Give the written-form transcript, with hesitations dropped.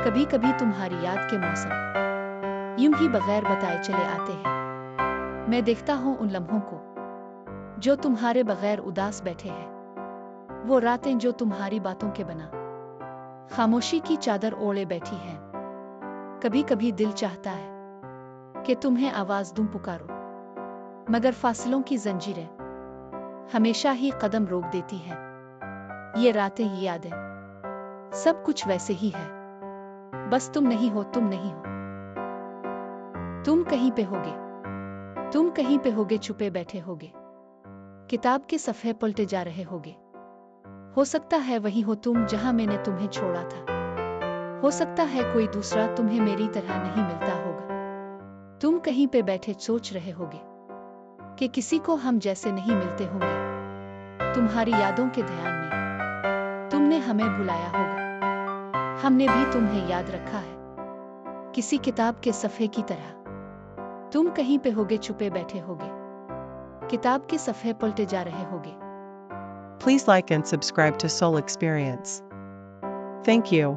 कभी कभी तुम्हारी याद के मौसम यूं ही बगैर बताए चले आते हैं। मैं देखता हूँ उन लम्हों को जो तुम्हारे बगैर उदास बैठे हैं, वो रातें जो तुम्हारी बातों के बना खामोशी की चादर ओढ़े बैठी हैं। कभी कभी दिल चाहता है कि तुम्हें आवाज दूं, पुकारो, मगर फासलों की जंजीरें हमेशा ही कदम रोक देती हैं। ये रातें, ये यादें, सब कुछ वैसे ही है, बस तुम नहीं हो, तुम नहीं हो। तुम कहीं पे होगे, तुम कहीं पे होगे, छुपे बैठे होगे, किताब के सफ़े पलटे जा रहे होगे। हो सकता है वही हो तुम जहां मैंने तुम्हें छोड़ा था। हो सकता है कोई दूसरा तुम्हें मेरी तरह नहीं मिलता होगा। तुम कहीं पे बैठे सोच रहे होगे कि किसी को हम जैसे नहीं मिलते होंगे। तुम्हारी यादों के ध्यान में तुमने हमें भुलाया होगा, हमने भी तुम्हें याद रखा है, किसी किताब के सफ़े की तरह। तुम कहीं पे होगे, छुपे बैठे होगे, किताब के सफ़े पलटे जा रहे होगे। Please like and subscribe to Soul Experience. Thank you.